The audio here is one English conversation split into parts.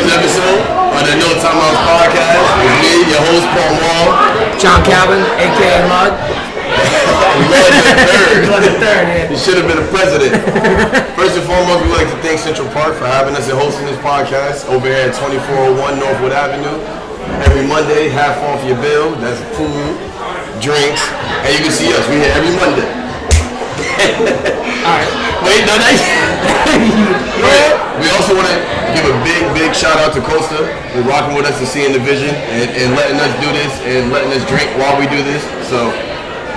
first episode of the No Timeouts Podcast with me, your host, Paul Wall. John Calvin, a.k.a. Mud. We love the third, yeah. You should have been a president. First and foremost, we'd like to thank Central Park for having us and hosting this podcast over here at 2401 Northwood Avenue. Every Monday, half off your bill. That's food, drinks, and you can see us. We here every Monday. Alright. Wait, no, that's... We also want to give a big shout out to Costa for rocking with us and seeing the vision and letting us do this and letting us drink while we do this. So,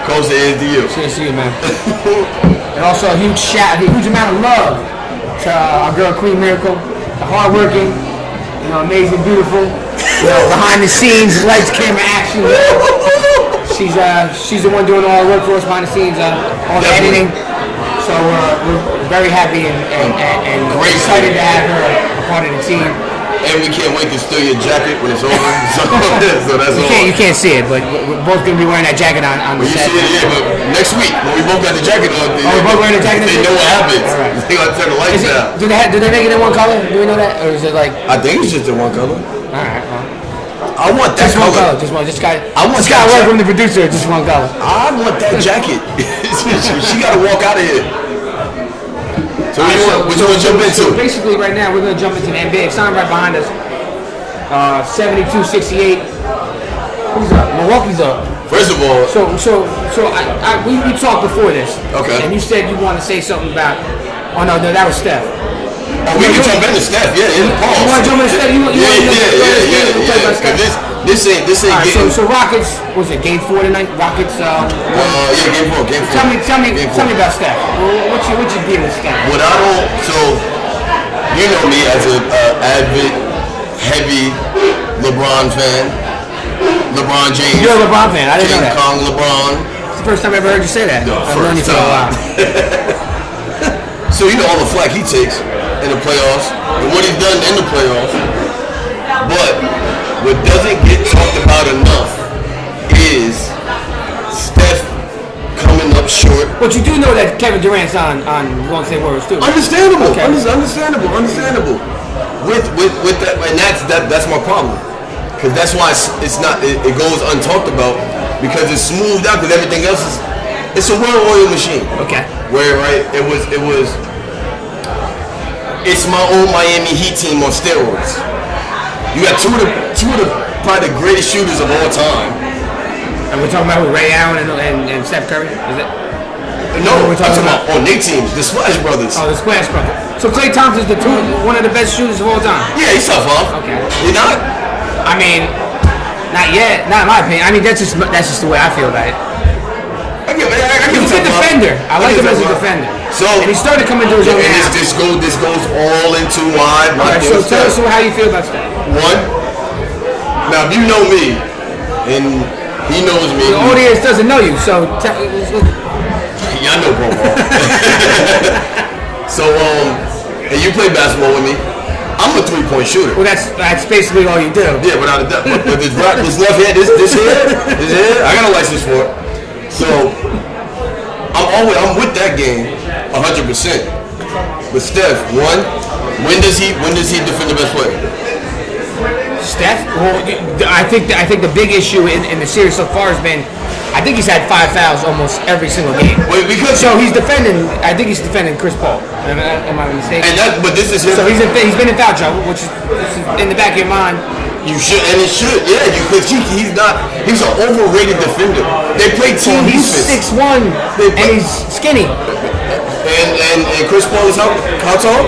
Costa is to you. Cheers to you, man. And also a huge amount of love to our girl Queen Miracle, the hardworking, amazing, beautiful, behind the scenes, lights, camera, action. She's the one doing all the work for us behind the scenes, all the editing. So we're very happy and excited to have her a part of the team. And we can't wait to steal your jacket when it's over. So that's all. You can't see it, but we're both going to be wearing that jacket on the set. You see it, but next week when we both got the jacket on, we're both wearing the jacket. They know what happens. Right. They got to turn the lights down. Do they make it in one color? Do we know that, or is it like? I think it's just in one color. All right. Well. I want that just color. Just one color. I want this guy work from the producer. Just one color. I want that jacket. She got to walk out of here. So what you want to jump into? So basically, right now we're going to jump into the NBA. It's on right behind us. 72-68. Who's up? Milwaukee's up. First of all, we talked before this. Okay. And you said you wanted to say something about. Oh no, that was Steph. We can jump into Steph, yeah. Pause. You want to jump into Steph? Yeah. This ain't right, getting... So Rockets, was it Game 4 tonight? Rockets, yeah, Game 4. Tell me about Steph. What's your deal with Steph? What I don't... So, you know me as an avid, heavy LeBron fan. LeBron James. You're a LeBron fan, I didn't know that. King Kong LeBron. It's the first time I ever heard you say that. No, I've learned you for a while. So you know all the flack he takes in the playoffs and what he's done in the playoffs. But what doesn't get talked about enough is Steph coming up short. But you do know that Kevin Durant's on Golden State Warriors too. Understandable. Okay. Understandable. With that, and that's my problem. Because that's why it goes untalked about, because it's smoothed out, because everything else it's a well-oiled machine. Okay. Where it's my old Miami Heat team on steroids. You got two of the probably the greatest shooters of all time. And we're talking about Ray Allen and Steph Curry, is it? No, we're talking about on their teams, the Splash Brothers. Oh, the Splash Brothers. So Klay Thompson's one of the best shooters of all time. Yeah, he's tough off. Okay. You're not? I mean, not yet. Not in my opinion. I mean, that's just the way I feel about it. He's a defender. I like him as a defender. So, and he started coming to his own now. This goes all into why. Alright, so tell us how you feel about Steph. One. Now, if you know me, and he knows me. The audience doesn't know you, so yeah, I know, bro. So, and you play basketball with me. I'm a 3-point shooter. Well, that's basically all you do. Yeah, without a doubt. But this left hand, this here, I got a license for it. So, I'm with that game 100%. But Steph, when does he defend the best player? Steph? Well, I think the big issue in the series so far has been, I think he's had 5 fouls almost every single game. Wait, because so he's defending. I think he's defending Chris Paul. Am I mistaken? But this is his. So he's been in foul trouble, which is in the back of your mind. You should, and it should, yeah. Because he's an overrated defender. They play team defense. He's 6'1", and he's skinny. And Chris Paul is how tall?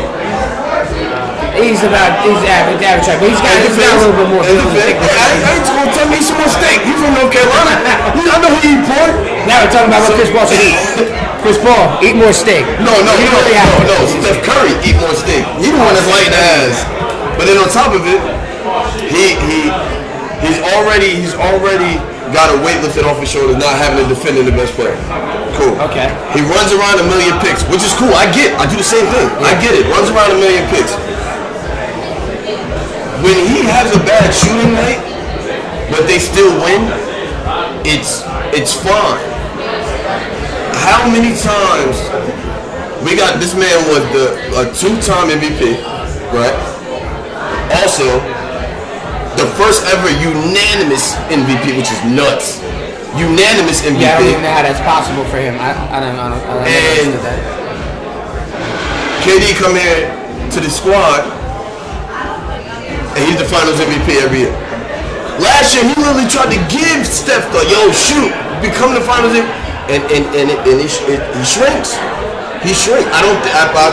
He's average, but he's got a little bit more. I ain't gonna tell me he's from State. He's from North Carolina. I know he eat pork. Now we're talking about what Chris Paul should eat. Chris Paul, eat more steak. No. Steph Curry eat more steak. He's the one that's light ass. But then on top of it, he's already got a weight lifted off his shoulders, not having to defend the best player. Cool. Okay. He runs around 1 million picks, which is cool. I do the same thing. Yeah. I get it. Runs around 1 million picks. When he has a bad shooting night, but they still win, it's fine. How many times we got this man was a 2-time MVP, right? also the first ever unanimous MVP, which is nuts. Unanimous MVP. Yeah, I don't even know how that's possible for him. I don't understand that. KD come here to the squad, and he's the Finals MVP every year. Last year, he literally tried to give Steph the shoot, become the Finals MVP, and he shrinks. He shrinks. I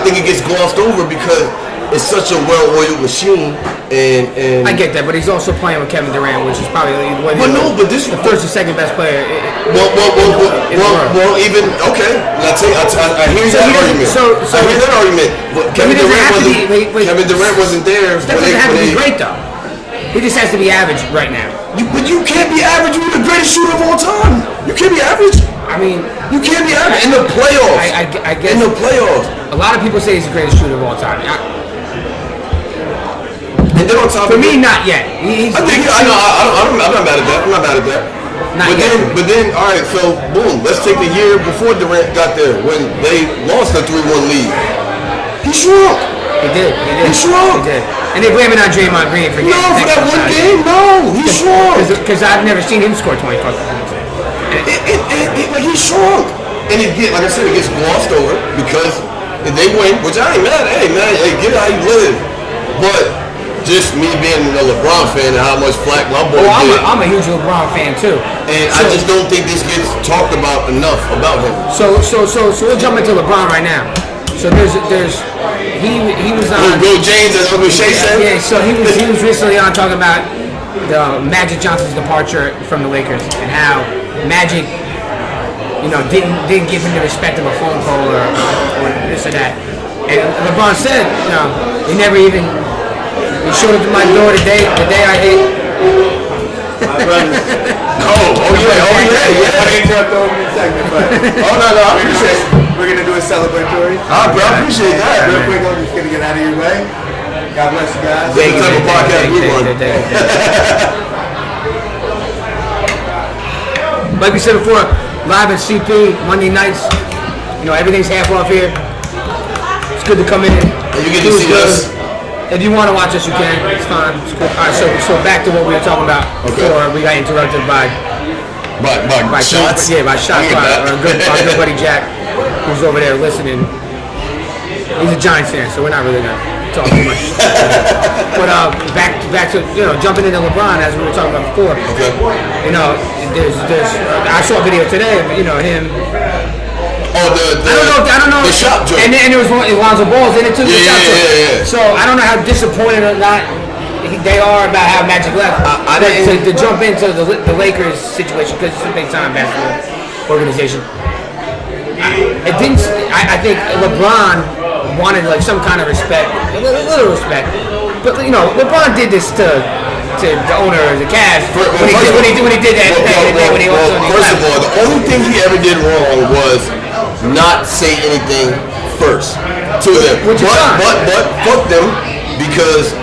think it gets glossed over because it's such a well-oiled machine. And I get that, but he's also playing with Kevin Durant, which is probably the first or second best player. Well, even okay. I hear that argument. I hear that argument. Kevin Durant wasn't there. That doesn't have to be great though. He just has to be average right now. But you can't be average. You're the greatest shooter of all time. You can't be average. I mean, you can't be average in the playoffs. I guess in the playoffs. A lot of people say he's the greatest shooter of all time. And then on top for me, not yet. I'm not mad at that. I'm not mad at that. But then, all right. So boom. Let's take the year before Durant got there when they lost a 3-1 lead. He shrunk. He did. He shrunk. He did. And they blame it on Draymond Green for for that one game. No, he shrunk. Because I've never seen him score 25 points. He shrunk. And like I said, it gets glossed over because they win, which I ain't mad at. Hey, man, get it how you live. But just me being a LeBron fan and how much flack my boy did. I'm a huge LeBron fan too. And I just don't think this gets talked about enough about him. So we'll jump into LeBron right now. So he was on. Bill James, as Uncle Shay said. Yeah, so he was recently on talking about the Magic Johnson's departure from the Lakers and how Magic, didn't give him the respect of a phone call or this or that. And LeBron said, he never even. He showed up to my door the day I hit. My brothers. Yeah. I interrupt the opening segment, but I appreciate it. We're gonna do a celebratory. I appreciate that. Real quick, I'm just gonna get out of your way. God bless you guys. This is the type of podcast we run. Like we said before, live at CP Monday nights. Everything's half off here. It's good to come in. And you get to see us. If you want to watch us, you can. It's fine. It's cool. All right, so back to what we were talking about before. We got interrupted by shots. By shots by our good buddy Jack, who's over there listening. He's a Giants fan, so we're not really gonna talk too much. But back to jumping into LeBron as we were talking about before. Okay. There's I saw a video today of him. Oh, I don't know. The shop joint. And there was Lonzo Balls in it too. Yeah. So I don't know how disappointed or not they are about how Magic left. To jump into the Lakers situation because it's a big time basketball organization. It didn't. I think LeBron wanted like some kind of respect, a little respect. But LeBron did this to the owner of the Cavs when he did that when he also. First of all, the only thing he ever did wrong was not say anything first to them. But fuck them because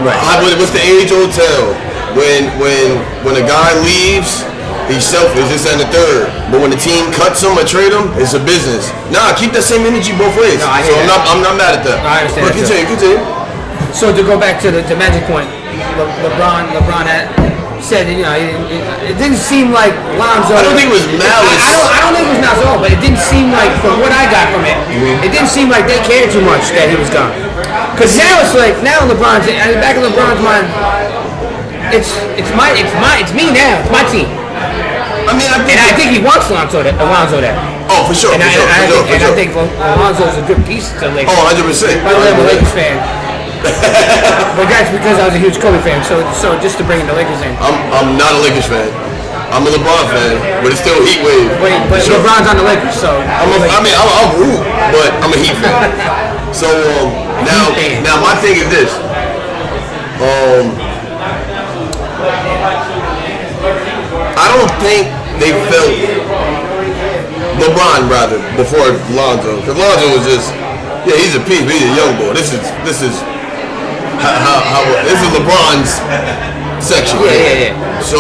what's the age-old tale? When a guy leaves, he's selfish, this and the third. But when the team cuts him or trade him, it's a business. Nah, keep that same energy both ways. No, I'm not mad at that. I understand. But continue. So to go back to the Magic point, LeBron had said it didn't seem like Lonzo. I don't think it was malice. I don't think it was malice at all, but it didn't seem like, from what I got from it, it didn't seem like they cared too much that he was gone. Because now it's like LeBron's back in LeBron's mind. It's me now. It's my team. I think he wants Lonzo there. Oh, for sure. I think Lonzo's a good piece to the Lakers. Oh, 100%. By the way, I'm a Lakers fan. But that's because I was a huge Kobe fan. So just to bring the Lakers in. I'm not a Lakers fan. I'm a LeBron fan, but it's still Heat wave. But sure. LeBron's on the Lakers, so. I'll root, but I'm a Heat fan. So now my thing is this. I don't think they felt LeBron rather before Lonzo, because Lonzo was just he's a piece, but he's a young boy. This is how this is LeBron's section. Yeah. So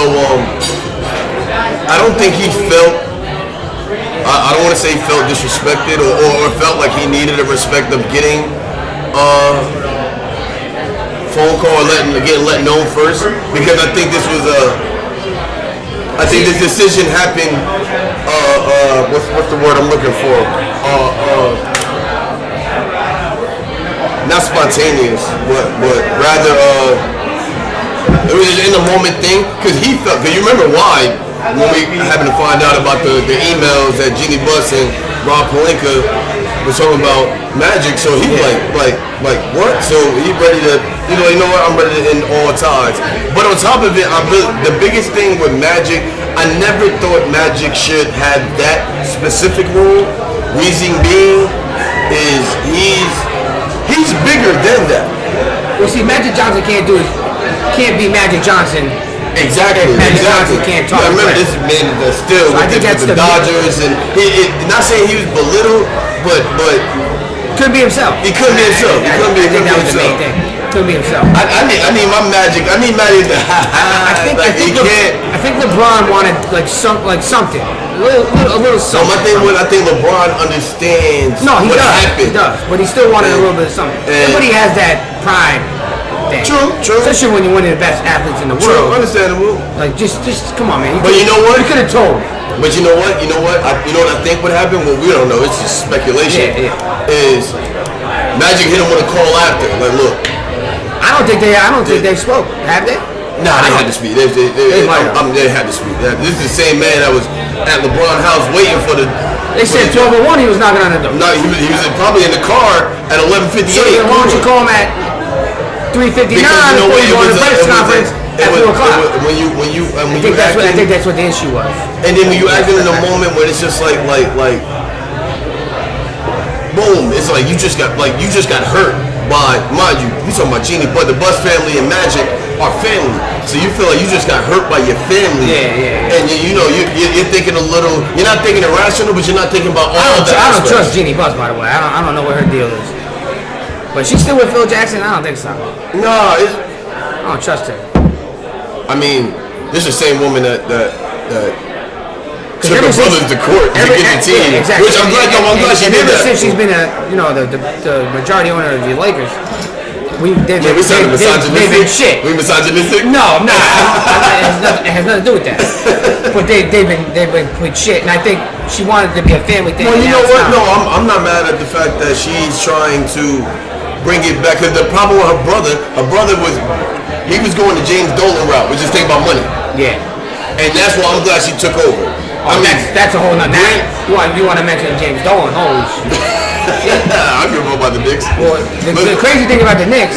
I don't think he felt. I don't want to say felt disrespected or felt like he needed the respect of getting phone call or getting let known first, because I think this was I think this decision happened. What's the word I'm looking for? Not spontaneous, but rather it was an in the moment thing, because he felt. Because you remember why when we happened to find out about the emails that Jeannie Buss and Rob Pelinka was talking about Magic, so he like what? So he ready to you know what? I'm ready to end all ties. But on top of it, the biggest thing with Magic, I never thought Magic should have that specific role. Reason being is he's bigger than that. Well, see, Magic Johnson can't be Magic Johnson. Exactly. Magic Johnson can't talk. I remember this man that's still with the Dodgers, and not saying he was belittled, but couldn't be himself. He couldn't be himself. He couldn't be himself. Couldn't be himself. I need my Magic. I need Magic to I think LeBron wanted something. A little something. So my thing was, I think LeBron understands what happened. He does, but he still wanted a little bit of something. Everybody has that pride thing. True. Especially when you're one of the best athletes in the world. True, understandable. Like, just come on, man. But you know what? You could have told. But you know what? You know what I think would happen? Well, we don't know. It's just speculation. Yeah. Is Magic hit him with a call after? Like, look. I don't think they spoke. Have they? Nah, they had to speak. They had to speak. This is the same man that was at LeBron's house waiting for the. They said 12:01 he was knocking on the door. No, he was probably in the car at 11:58. So then why don't you call him at 3:59 because you know what? It was a press conference at 4 o'clock? I think that's what the issue was. And then when you acting in a moment where it's just like boom, it's like you just got hurt by, mind you talking about Jeannie, but the Buss family and Magic are family. So you feel like you just got hurt by your family. Yeah. And you're thinking a little. You're not thinking irrational, but you're not thinking about all the I don't trust Jeannie Buss, by the way. I don't know what her deal is. But she's still with Phil Jackson? I don't think so. No, I don't trust her. I mean, this is the same woman that took her brothers to court to get the team. Yeah, exactly. Which I'm glad she did that. Since she's been the majority owner of the Lakers, they've been shit. We misogynistic? No, I'm not. It has nothing to do with that. But they've been with shit, and I think she wanted to be a family thing. Well, you know what? No, I'm not mad at the fact that she's trying to bring it back, because the problem with her brother was going the James Dolan route, which is think about money. Yeah. And that's why I'm glad she took over. I mean, that's a whole nother. You want to mention James Dolan? Holy shit! I don't give a fuck about the Knicks. Well, the crazy thing about the Knicks,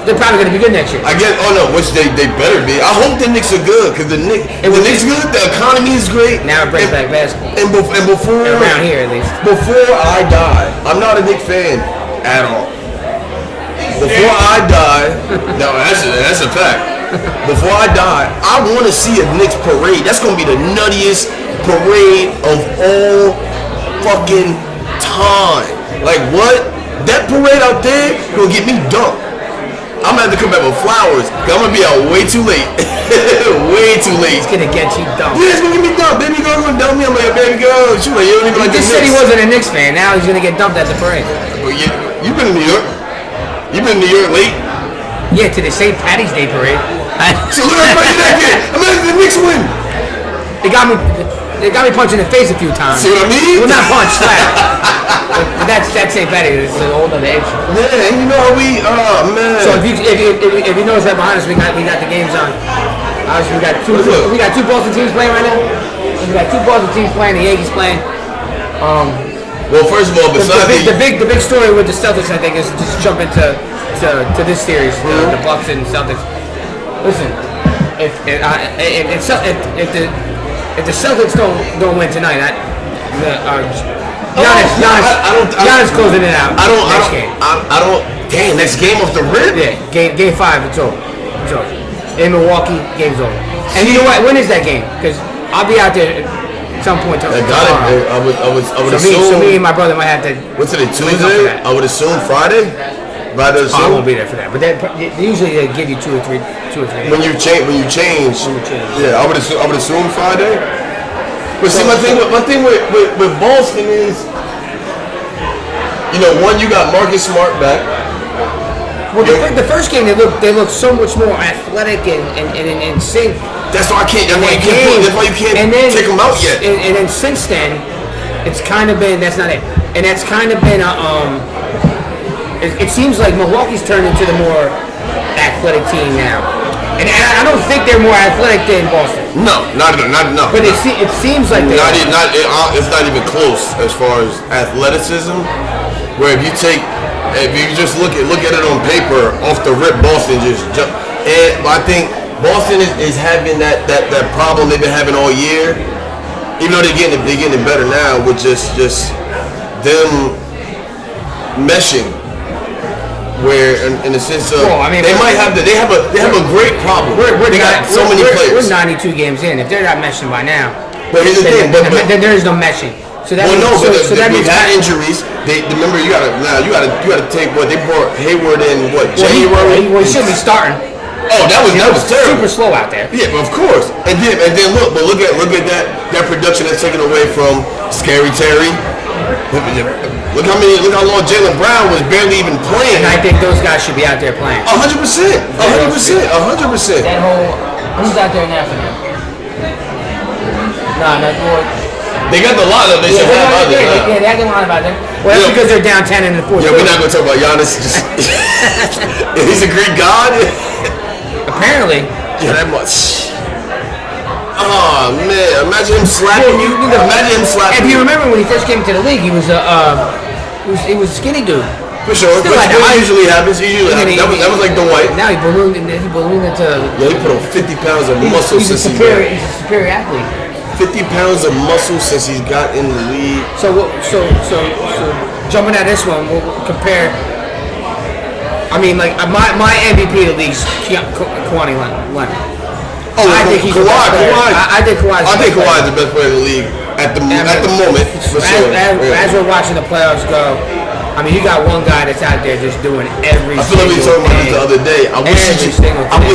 they're probably going to be good next year. I guess. Oh no, which they better be. I hope the Knicks are good, because the Knicks good. The economy is great. Now it brings back basketball. And before around here at least. Before I die, I'm not a Knicks fan at all. Before I die, no, that's a fact. Before I die, I want to see a Knicks parade. That's going to be the nuttiest parade of all fucking time. Like, what? That parade out there going to get me dumped. I'm going to have to come back with flowers, because I'm going to be out way too late. Way too late. It's going to get you dumped. Yeah, it's going to get me dumped. Baby girl's going to dump me. I'm like, baby girl, you don't even like the Knicks. He just said he wasn't a Knicks fan. Now he's going to get dumped at the parade. Well, you've been in New York. You've been in New York late? Yeah, to the St. Patty's Day parade. So look at that game. I'm letting the Knicks win. They got me punched in the face a few times. See what I mean? Well, not punch, slap. but that's St. Patty's. It's a whole other issue. Yeah, you know oh man. So if you notice right behind us, we got the games on. Obviously, we got two Boston teams playing right now. We got two Boston teams playing. The Yankees playing. Well, first of all, besides the big story with the Celtics, I think, is just jump into this series, the Bucks and Celtics. Listen, if the Celtics don't win tonight, Giannis closing it out. I don't. Damn, next game off the rip. Yeah, game 5. It's over. In Milwaukee, game's over. And you know what? When is that game? Because I'll be out there. Some point tomorrow. I would assume. So me and my brother might have to. What's today? Tuesday? I would assume Friday. I won't be there for that. But usually they give you two or three. When you change. Yeah, I would assume Friday. But see, my thing with Boston is, one, you got Marcus Smart back. Well, the first game they look so much more athletic and sync. That's why I can't. That's why you can't take them out yet. And then since then, it's kind of been that's not it, and that's kind of been It seems like Milwaukee's turned into the more athletic team now, and I don't think they're more athletic than Boston. No, not enough. But it seems like they it's not even close as far as athleticism. Where if you just look at it on paper, off the rip, Boston just jump. And I think Boston is having that problem they've been having all year. Even though they're getting it better now with just them meshing. Where in the sense of they have a great problem. They got so many players. We're 92 games in. If they're not meshing by now, but here's the thing. Then there is no meshing. So that we've had injuries. Remember you gotta take what they brought Hayward in January. Well, he should be starting. Oh, that was terrible. Super slow out there. Yeah, of course. And then look at that production that's taken away from Scary Terry. Look how long Jaylen Brown was barely even playing. And I think those guys should be out there playing. 100%. 100%. That whole who's out there now for them? Nah, not more. They got the lineup. They should have others. Yeah, they have the lineup out there. Well, that's because they're down 10 in the fourth. Yeah, we're not gonna talk about Giannis. He's a Greek god. Apparently. Yeah, that much. Oh man, imagine him slapping you. Imagine him slapping you. If you remember when he first came to the league, he was a skinny dude. For sure. That usually happens. That was like the white. Now he ballooned into. Yeah, he put on 50 pounds of muscle since he's a superior athlete. 50 pounds of muscle since he's got in the league. So jumping at this one, we'll compare. I mean, like my MVP of the league is Kawhi Leonard. Oh, I think Kawhi. I think Kawhi is the best player in the league at the moment. For sure. As we're watching the playoffs go, I mean, you got one guy that's out there just doing every. I feel like we were talking about this the other day. I wish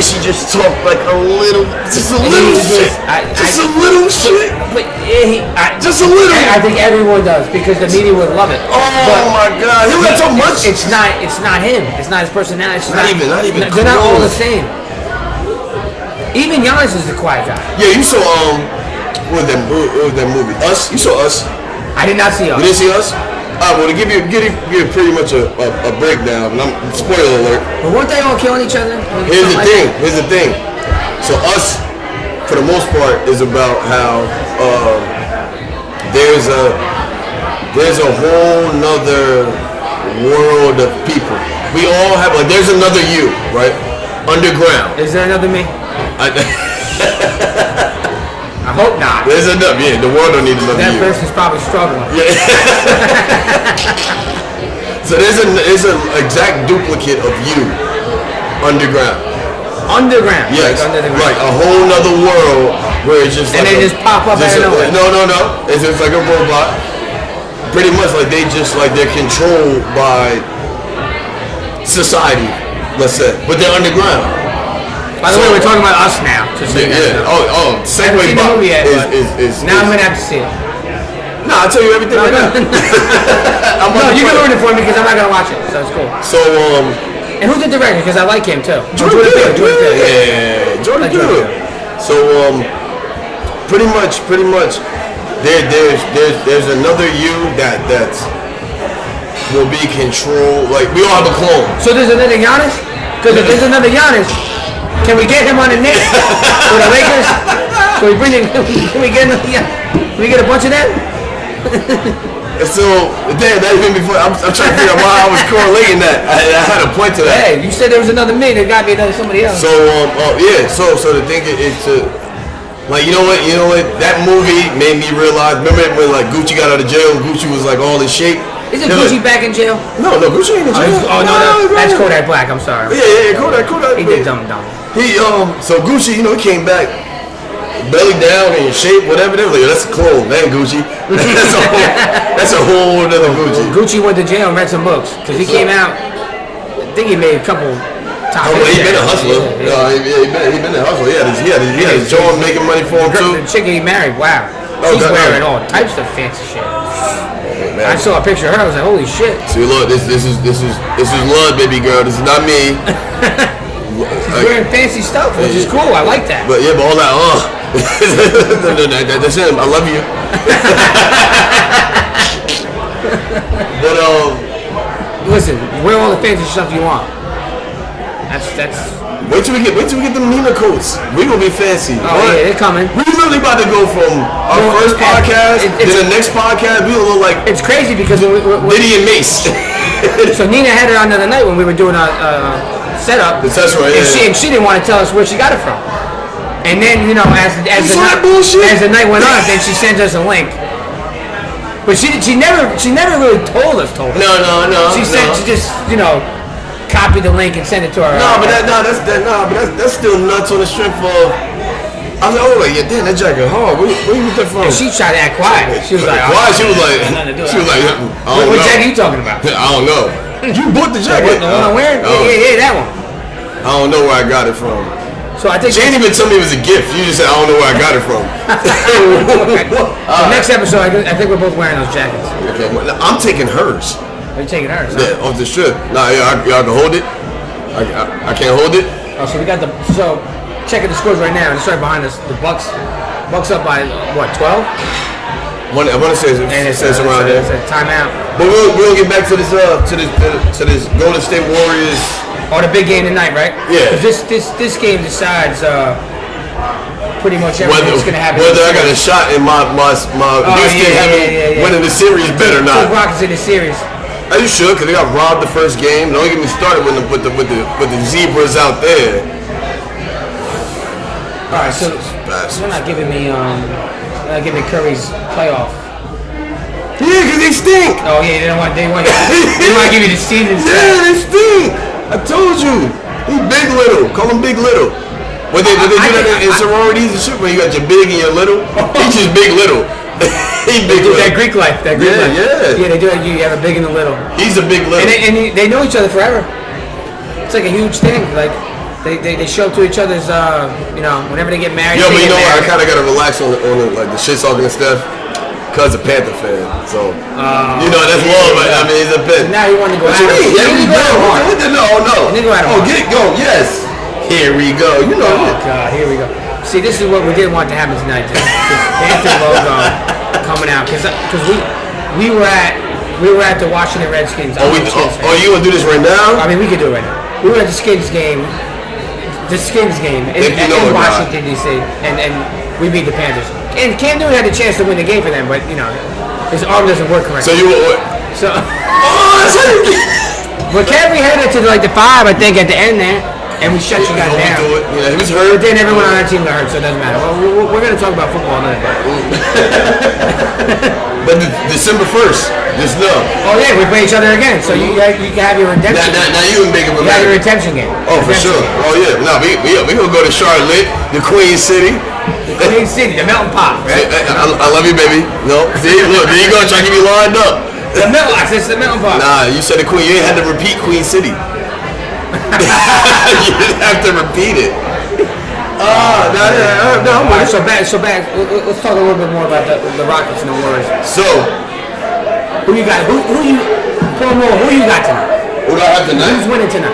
he just talked like a little shit. Just a little shit. Just a little. I think everyone does because the media would love it. Oh my God, he don't talk much. It's not him. It's not his personality. Not even. They're not all the same. Even Giannis is the quiet guy. Yeah, you saw what was that movie? Us. You saw Us. I did not see Us. You didn't see Us? Well, to give you pretty much a breakdown, and spoiler alert. But weren't they all killing each other? Here's the thing. So Us, for the most part, is about how there's a whole nother world of people. We all have there's another you, right? Underground. Is there another me? I hope not. There's enough. Yeah, the world don't need another that you. That person's probably struggling. Yeah. So there's an exact duplicate of you underground. Underground. Yes. Like under the ground. Like a whole nother world where it's just and they just pop up out of nowhere. No. It's just like a robot. Pretty much like they're controlled by society, let's say, but they're underground. By the way, we're talking about Us now. Yeah. Oh, segue Bob is now I'm gonna have to see it. No, I'll tell you everything right now. You can ruin it for me because I'm not gonna watch it, so it's cool. So and who's the director? Because I like him too. Jordan Peele. Yeah, Jordan Peele. So pretty much, there's another you that will be controlled. Like we all have a clone. So there's another Giannis. Because if there's another Giannis, can we get him on the Knicks for the Lakers? Can we get a bunch of them? So that even before I'm trying to figure out why I was correlating that. I had a point to that. Hey, you said there was another me. There got to be somebody else. So yeah. So the thing is to like you know what that movie made me realize. Remember when like Gucci got out of jail and Gucci was like all in shape. Isn't Gucci back in jail? No, Gucci ain't in jail. No, that's Kodak Black. I'm sorry. Yeah, Kodak. He did dumb. He so Gucci, he came back, belly down in shape, whatever. They were like, that's a clone, man, Gucci. That's a whole other Gucci. Gucci went to jail and read some books because he came out. I think he made a couple. He been a hustler. He been a hustler. He had his job making money for him too. The chick he married, wow. She's wearing all types of fancy shit. man. I saw a picture of her. I was like, holy shit. See, look, this is Lud, baby girl. This is not me. She's wearing fancy stuff, which is cool. I like that. But yeah, but all that, that's him. I love you. But listen, wear all the fancy stuff you want. That's. Wait till we get the Nina coats. We gonna be fancy. Oh yeah, they're coming. We really about to go from our first podcast to the next podcast. We gonna look like it's crazy because Diddy and Mace. So Nina had her on the other night when we were doing our setup. The test run, yeah. And she didn't want to tell us where she got it from. And then as the night went on, then she sends us a link. But she never really told us. No. She just copied the link and sent it to her. That's still nuts on the strength of. I was like, oh wait, yeah, damn, that jacket hard. Where you get that from? And she tried to act quiet. She was like, quiet. She was like, I don't know. What jacket are you talking about? I don't know. You bought the jacket. The one I'm wearing? Yeah, that one. I don't know where I got it from. So I think she didn't even tell me it was a gift. You just said I don't know where I got it from. The next episode, I think we're both wearing those jackets. Okay, I'm taking hers. Are you taking hers? Yeah, off the strip. Nah, y'all can hold it. I can't hold it. Oh, so we got checking the scores right now. It's right behind us. The Bucks up by what, 12? I want to say it's around there. It's a timeout. But we'll get back to this Golden State Warriors. Oh, the big game tonight, right? Yeah. This game decides pretty much everything that's going to happen. Whether I got a shot in my Houston winning the series better or not. Two Rockets in the series. You should, because they got robbed the first game. Don't get me started with the Zebras out there. All right, so you're not giving me Curry's playoff. Yeah, because they stink. Oh yeah, they want to give you the season. Yeah, they stink. I told you. He's big little. Call him big little. But they do that in sororities and shit where you got your big and your little. He's just big little. He's big little. That Greek life. That Greek life. Yeah. Yeah, they do that. You have a big and a little. He's a big little. And they know each other forever. It's like a huge thing. Like they show up to each other's whenever they get married. Yo, but you know what? I kind of got to relax on the shit talking and stuff. Cause a Panther fan, so that's love. I mean, he's a Panther. Now you want to go out. Yeah, we go. No. Go. Yes. Here we go. You know. Oh God, here we go. See, this is what we didn't want to happen tonight. This Panther logo coming out because we were at the Washington Redskins. You gonna do this right now? I mean, we could do it right now. We were at the Skins game. In Washington D.C. and we beat the Panthers. And Cam Newton had a chance to win the game for them, but his arm doesn't work correctly. So you what? So. But Cam had it to like the 5, I think, at the end there, and we shut you guys down. Yeah, he was hurt. But then everyone on our team got hurt, so it doesn't matter. Well, we're gonna talk about football another day. But December 1st, just know. Oh yeah, we play each other again, so you can have your redemption. Now you can make it. You have your redemption game. Oh, for sure. Oh yeah. No, we gonna go to Charlotte, the Queen City. The Queen City, the Melting Pot, right? I love you, baby. No, see, look, there you go, trying to get me lined up. The Melting Pot, it's the Melting Pot. Nah, you said the Queen. You ain't had to repeat Queen City. You didn't have to repeat it. No. All right, so back. Let's talk a little bit more about the Rockets and the Warriors. So, who you got? Who you got tonight? Who do I have tonight? Who's winning tonight?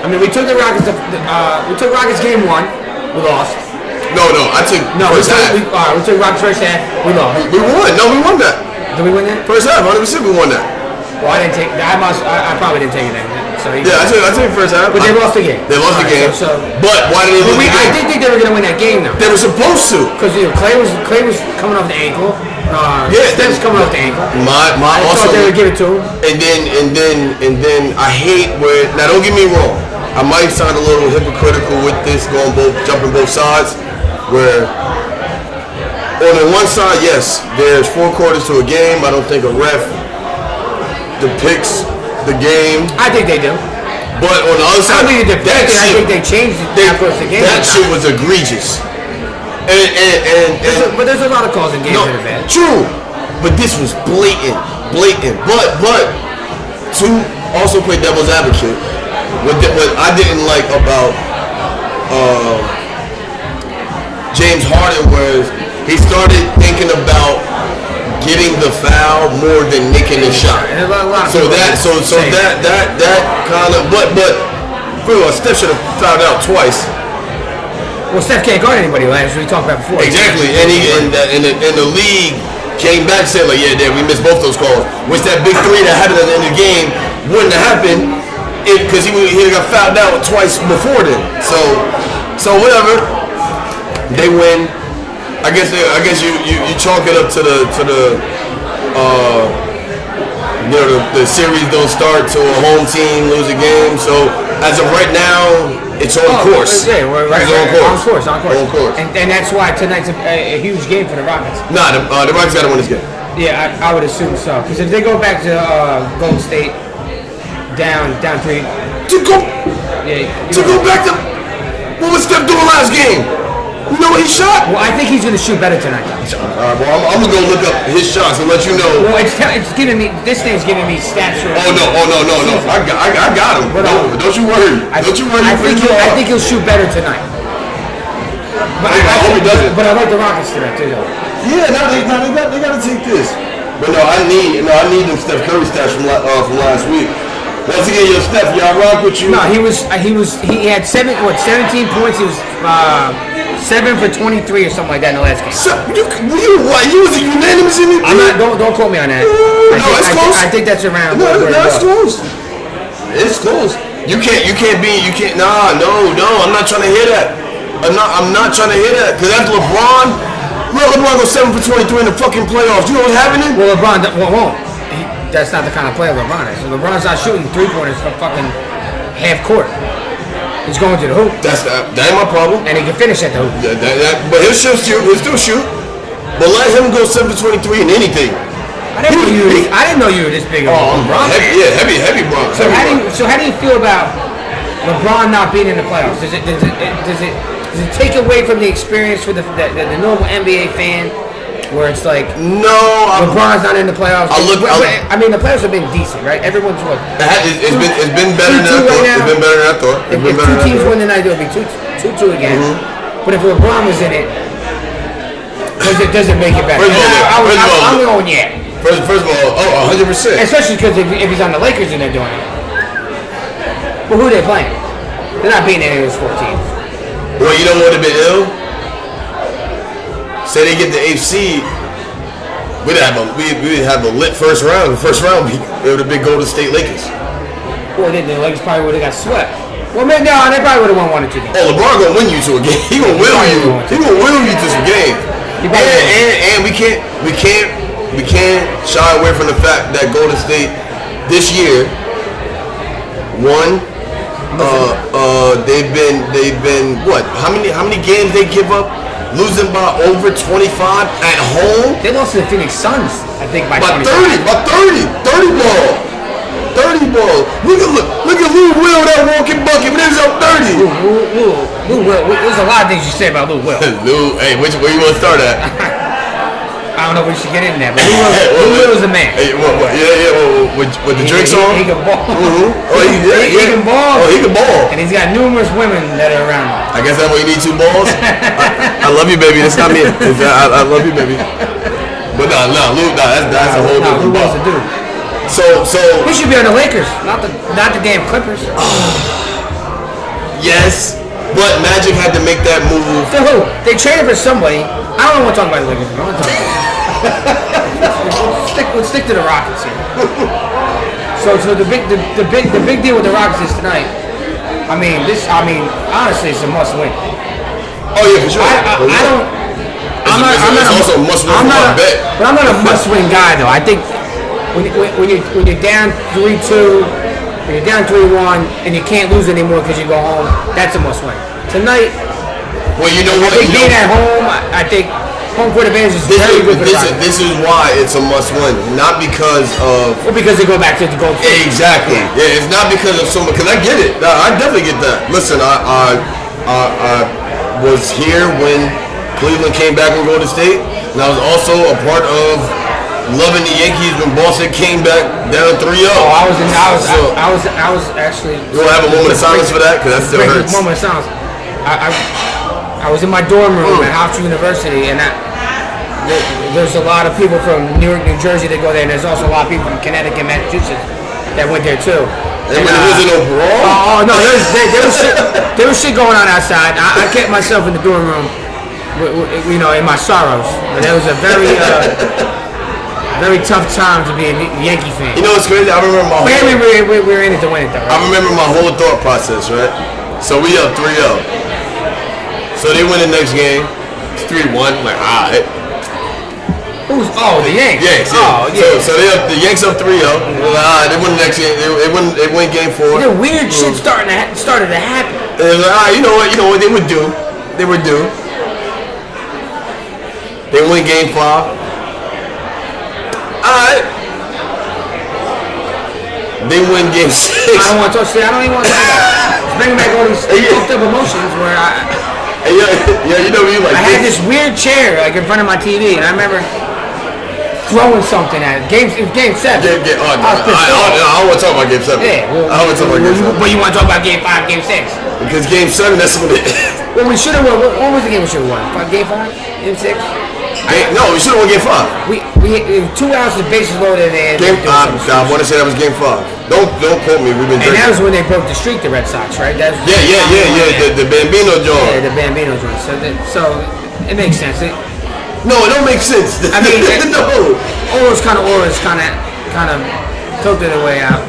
I mean, we took the Rockets. We took Rockets game 1. We lost. No. I took first half. We took Rockets first half. We lost. We won. No, we won that. Did we win that? First half, 100% we won that. Well, I didn't take. I probably didn't take it then. So I took first half. But they lost the game. They lost the game. But why did they lose the game? I did think they were going to win that game, though. They were supposed to. Because Clay was coming off the ankle. Steph was coming off the ankle. I thought they would give it to him. And then I hate where. Now, don't get me wrong. I might sound a little hypocritical with this, jumping both sides, where on the one side, yes, there's 4 quarters to a game. I don't think a ref depicts the game. I think they do. But on the other side, I think they changed it after the game. That shit was egregious. But there's a lot of calls in games that are bad. True, but this was blatant. But to also play devil's advocate. What I didn't like about James Harden was he started thinking about getting the foul more than making the shot. So that kind of, but first of all, Steph should have fouled out twice. Well, Steph can't guard anybody, as we talked about before. Exactly, and the league came back and said, like, yeah, we missed both those calls. Which that big three that happened in the game wouldn't have happened because he got fouled out twice before then. So whatever, they win. I guess you chalk it up to the series don't start till a home team lose a game. So as of right now, it's on course. Yeah, on course. And that's why tonight's a huge game for the Rockets. Nah, the Rockets got to win this game. Yeah, I would assume so. Because if they go back to Golden State down 3, to go back to what was Steph doing last game? You know what he shot? Well, I think he's going to shoot better tonight. Well, I'm going to go look up his shots and let you know. Well, it's giving me, this thing's giving me stats. Oh, no. I got him. Don't you worry. Don't you worry. I think he'll shoot better tonight. But I hope he doesn't. But I like the Rockets tonight, too, though. Yeah, they got to take this. But no, I need them Steph Curry stats from last week. Once again, Steph, y'all rock with you. No, he had 17 points. He was 7 for 23 or something like that in the last game. So, you was unanimous in it? Don't quote me on that. It's close. I think that's around. No, it's close. It's close. You can't. Nah, no. I'm not trying to hear that. I'm not trying to hear that. Because after LeBron goes 7 for 23 in the fucking playoffs. You know what's happening? Well, LeBron won't. That's not the kind of player LeBron is. So LeBron's not shooting 3-pointers from fucking half court. He's going to the hoop. That ain't my problem. And he can finish at the hoop. But he'll still shoot. But let him go 7 for 23 in anything. I didn't know you were this big of a LeBron. Heavy Bron. So how do you feel about LeBron not being in the playoffs? Does it take away from the experience for the normal NBA fan? Where it's like, no, LeBron's not in the playoffs. I mean, the playoffs have been decent, right? Everyone's what? It's been better than I thought. It's been better than I thought. If two teams win tonight, it'll be 2-2 again. Mm-hmm. But if LeBron was in it, does it make it better? I'm going yeah. First of all, 100%. Especially because if he's on the Lakers and they're doing it. Well, who are they playing? They're not beating any of those 4 teams. Well, you know what would have been ill? Say they get the AFC, we'd have a lit first round. The first round, it would have been Golden State Lakers. Well, then the Lakers probably would have got swept. Well, man, no, they probably would have won 1 or 2 games. Oh, LeBron gonna win you to a game. He gonna will you. He gonna will you to some games. And we can't shy away from the fact that Golden State this year won. They've been what? How many games they give up? Losing by over 25 at home. They lost to the Phoenix Suns, I think, by 30 ball. Look at Lou Will, that walking bucket, but it was up 30. Lou Will. There's a lot of things you say about Lou Will. Hey, where you want to start at? I don't know if we should get in there, but Lou Will is a man. Hey, with the drinks on? He can ball. Mm-hmm. He can ball. Oh, he can ball. And he's got numerous women that are around him. I guess that's why you need 2 balls. I love you, baby. That's not me. I love you, baby. But Lou, that's a whole different Lou Will's a dude. So he should be on the Lakers, not the damn Clippers. Yes, but Magic had to make that move. So who? They traded for somebody. I don't want to talk about the Lakers. I want to talk about let's stick to the Rockets here. So the big deal with the Rockets is tonight. I mean, honestly, it's a must win. Oh yeah, for sure. It's also a must win for my bet. But I'm not a must win guy though. I think when you're down 3-2, when you're down 3-1, and you can't lose anymore because you go home, that's a must win. Tonight, well, you know what? I think being at home, I think home court advantage is very good for the Rockets. This is why it's a must win, not because of. Well, because they go back to the goal. Exactly. Yeah, it's not because of someone. Because I get it. I definitely get that. Listen, I was here when Cleveland came back from Golden State, and I was also a part of loving the Yankees when Boston came back down 3-0. Oh, I was actually. You want to have a moment of silence for that? Because that still hurts. Moment of silence. I was in my dorm room at Hofstra University, and there's a lot of people from New York, New Jersey that go there, and there's also a lot of people from Connecticut, Massachusetts that went there too. And was it no brawl? Oh no, there was shit going on outside. I kept myself in the dorm room, in my sorrows. But it was a very very tough time to be a Yankee fan. You know what's crazy? I remember my we were in it to win it though. Right? I remember my whole thought process, right? So we up 3-0. So they win the next game. It's 3-1. Like, alright. The Yanks. Yanks, yeah. Oh, yeah. So the Yanks up 3-0. They win the next game. They win game 4. The weird shit started to happen. And they were like, you know what they would do. They were due. They win game 5. Alright. They win game 6. I don't want to talk shit. I don't even want to talk about it. It's bringing back all these fucked up emotions where I had this weird chair like in front of my TV, and I remember throwing something at it. It was game 7. I don't want to talk about game 7. Yeah, I don't want to talk about game 7. But you want to talk about game 5, game 6? Because game 7, that's when it. Well, we should have won. What was the game we should have won? Game 5? Game 6? No, we should have won game 5. We 2 hours of bases loaded and I want to say that was game 5. Don't quote me. We've been drinking. And that was when they broke the streak, the Red Sox, right? Yeah. The Bambino joint. Yeah, the Bambino joint. So it makes sense. No, it don't make sense. I mean, no. All those kind of auras kind of tilted their way out.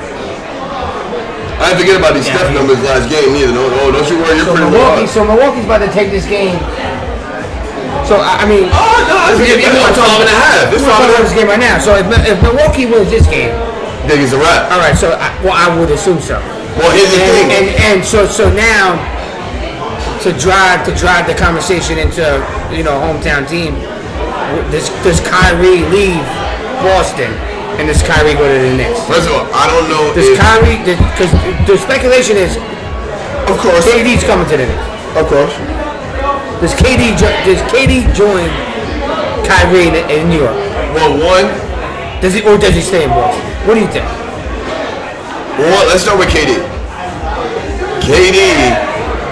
I didn't forget about these Steph numbers last game either. No, don't you worry. You're pretty well. So Milwaukee's about to take this game. So I mean, it's 5.5. We're talking about this game right now. So if Milwaukee wins this game, I think it's a wrap. All right. So I would assume so. Well, here's the thing. And so now to drive the conversation into hometown team, does Kyrie leave Boston and does Kyrie go to the Knicks? First of all, I don't know. Does Kyrie? Because the speculation is, of course, KD's coming to the Knicks. Of course. Does KD join Kyrie in New York? Well, one. Does he stay in Boston? What do you think? Well, let's start with KD. KD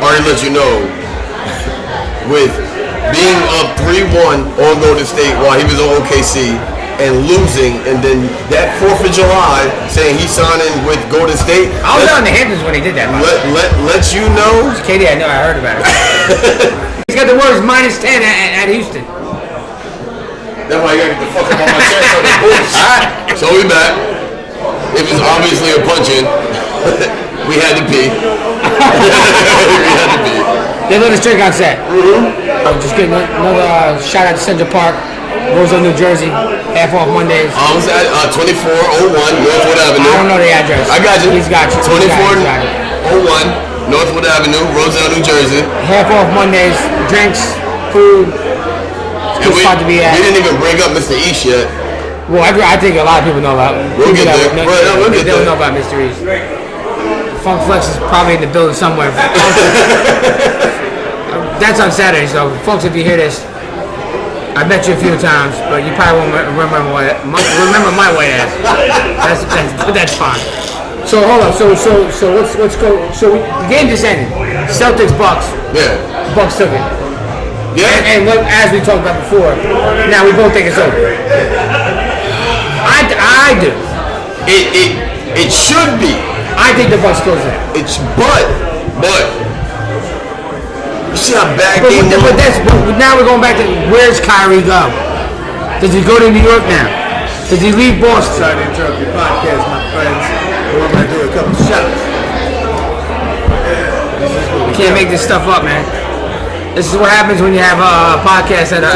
already let you know with being up 3-1 on Golden State while he was on OKC and losing, and then that 4th of July saying he's signing with Golden State. I was out in the Hamptons when he did that. Let you know. KD, I know, I heard about it. He's got the words -10 at Houston. That's why you gotta get the fuck up on my chest on the boots. Alright, so we back. It was obviously a punch-in. We had to pee. They let us drink on set. Just getting another shout out to Central Park, Roselle, New Jersey. Half off Mondays. I was at 2401 Northwood Avenue. I don't know the address. I got you. He's got you. 2401 Northwood Avenue, Roselle, New Jersey. Half off Mondays. Drinks, food. And we didn't even bring up Mr. East yet. Well, I think a lot of people know about. We'll get there. They don't know about Mr. East. Funk Flex is probably in the building somewhere. That's on Saturday, so folks, if you hear this, I met you a few times, but you probably won't remember my white ass. That's fine. So hold on. So let's go. So the game just ended. Celtics Bucks. Yeah. Bucks took it. Yeah. And as we talked about before, now we both think it's over. I do. It should be. I think the Bucks close it. But you see how bad game was. But now we're going back to where's Kyrie go? Does he go to New York now? Does he leave Boston? Sorry to interrupt your podcast, my friends. We're going to do a couple shots. You can't make this stuff up, man. This is what happens when you have a podcast at a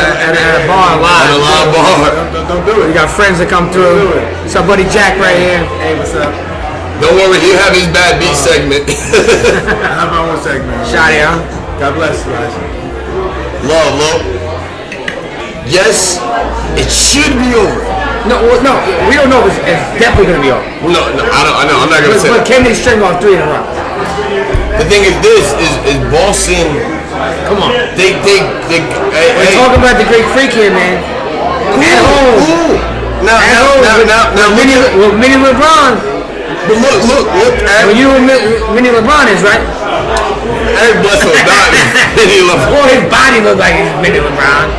bar live. At a live bar. Don't do it. We got friends that come through. It's our buddy Jack right here. Hey, what's up? Don't worry, you have his bad beat segment. I have my own segment. Shotty, huh? God bless you guys. Love. Yes, it should be over. No, we don't know if it's definitely going to be over. No, I know. I'm not going to say But can they string on 3 in a row? The thing is is Boston. Come on. They We're talking about the great freak here, man. At home. Now, Mini LeBron. But look. Well, you know what Mini LeBron is, right? Eric Bledsoe not Mini LeBron. Well, his body looks like he's Mini LeBron.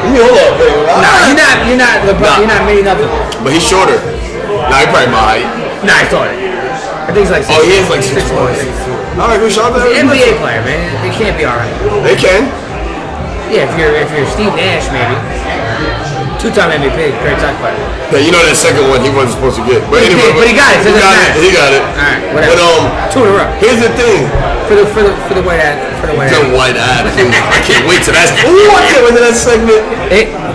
Hold up, baby. You're not LeBron. You're not made nothing. But he's shorter. Nah, he's probably my height. Nah, he's taller. I think he's like 6'4". He is like 6'4". All right, good shot. He's an NBA player, man. They can't be all right. They can. Yeah, if you're Steve Nash, maybe. 2-time MVP, great time player. Yeah, you know that second one he wasn't supposed to get. But anyway, but he got it. He got it. All right, whatever. But 2 in a row. here's the thing. For the white ad. The white ad. I can't wait to that. Ooh, I can't wait to that segment.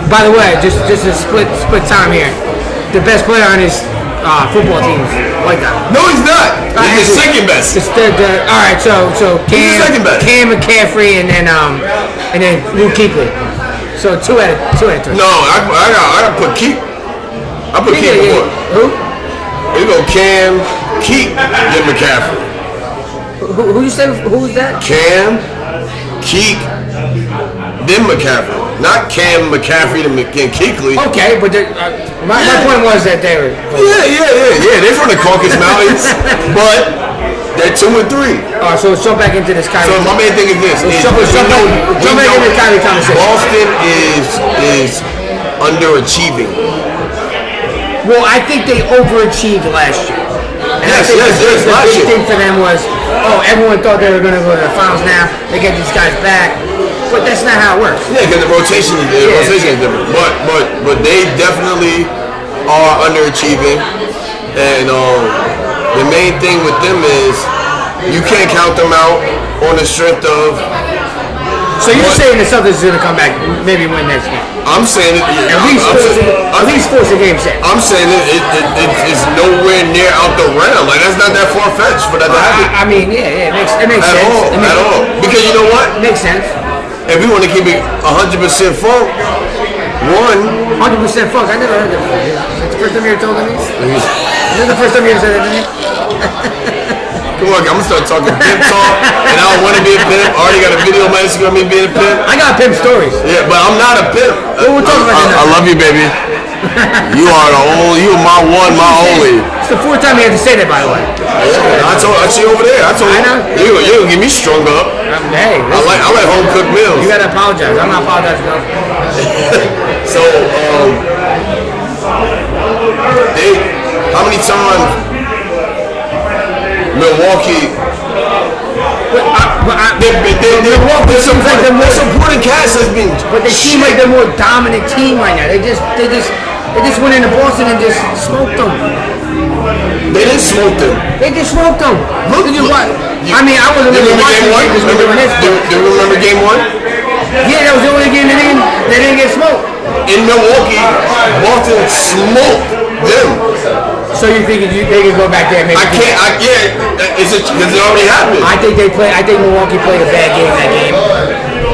By the way, just a split time here. The best player on his football team is white guy. No, he's not. He's the second best. All right, so Cam McCaffrey and then Luke Kuechly. So 2 out of 3. No, I got put Keep. I put Keep before. Who? You go Cam, Keep, then McCaffrey. Who you said? Who was that? Cam, Keep, then McCaffrey. Not Cam McCaffrey to Kuechly. Okay, but my point was that they were. Yeah. They're from the Caucasus Mountains, but they're 2 and 3. So let's jump back into this Kyrie. So my main thing is this: jump back into the Kyrie conversation. Boston is underachieving. Well, I think they overachieved last year. And Yes. The Last big year. thing for them was, everyone thought they were going to go to the finals now. They get these guys back. But that's not how it works. Yeah, because the rotation is different. But they definitely are underachieving, and the main thing with them is you can't count them out on the strength of. So you're saying the Celtics are going to come back, maybe win next game? I'm saying it. At least force a game set. I'm saying it's nowhere near out the realm. Like that's not that far fetched for that to happen. I mean, it makes sense. At all. Because you know what? It makes sense. If we want to keep it 100% full, 100% fuck. I never heard that before. Is that the first time you ever told me? Is that the first time you ever said that to me? Come on, I'm gonna start talking pimp talk, and I don't want to be a pimp. I already got a video on my Instagram of me being a pimp. I got pimp stories. Yeah, but I'm not a pimp. We'll talk about that. I love you, baby. You are my one, my only. It's the 4th time you had to say that, by the way. I see you over there. I told you. You gonna get me strung up. Hey, I like home cooked meals. You gotta apologize. I'm not apologizing. So, how many times Milwaukee? Their supporting cast has been. But they seem like they're more dominant team right now. They just went into Boston and just smoked them. They didn't smoke them. They just smoked them. Look, I mean, I wasn't really watching game 1. because we're doing this. Do you remember game 1? Yeah, that was the only game they didn't get smoked. In Milwaukee, Boston smoked them. So you think they can go back there and make because it already happened. I think Milwaukee played a bad game that game.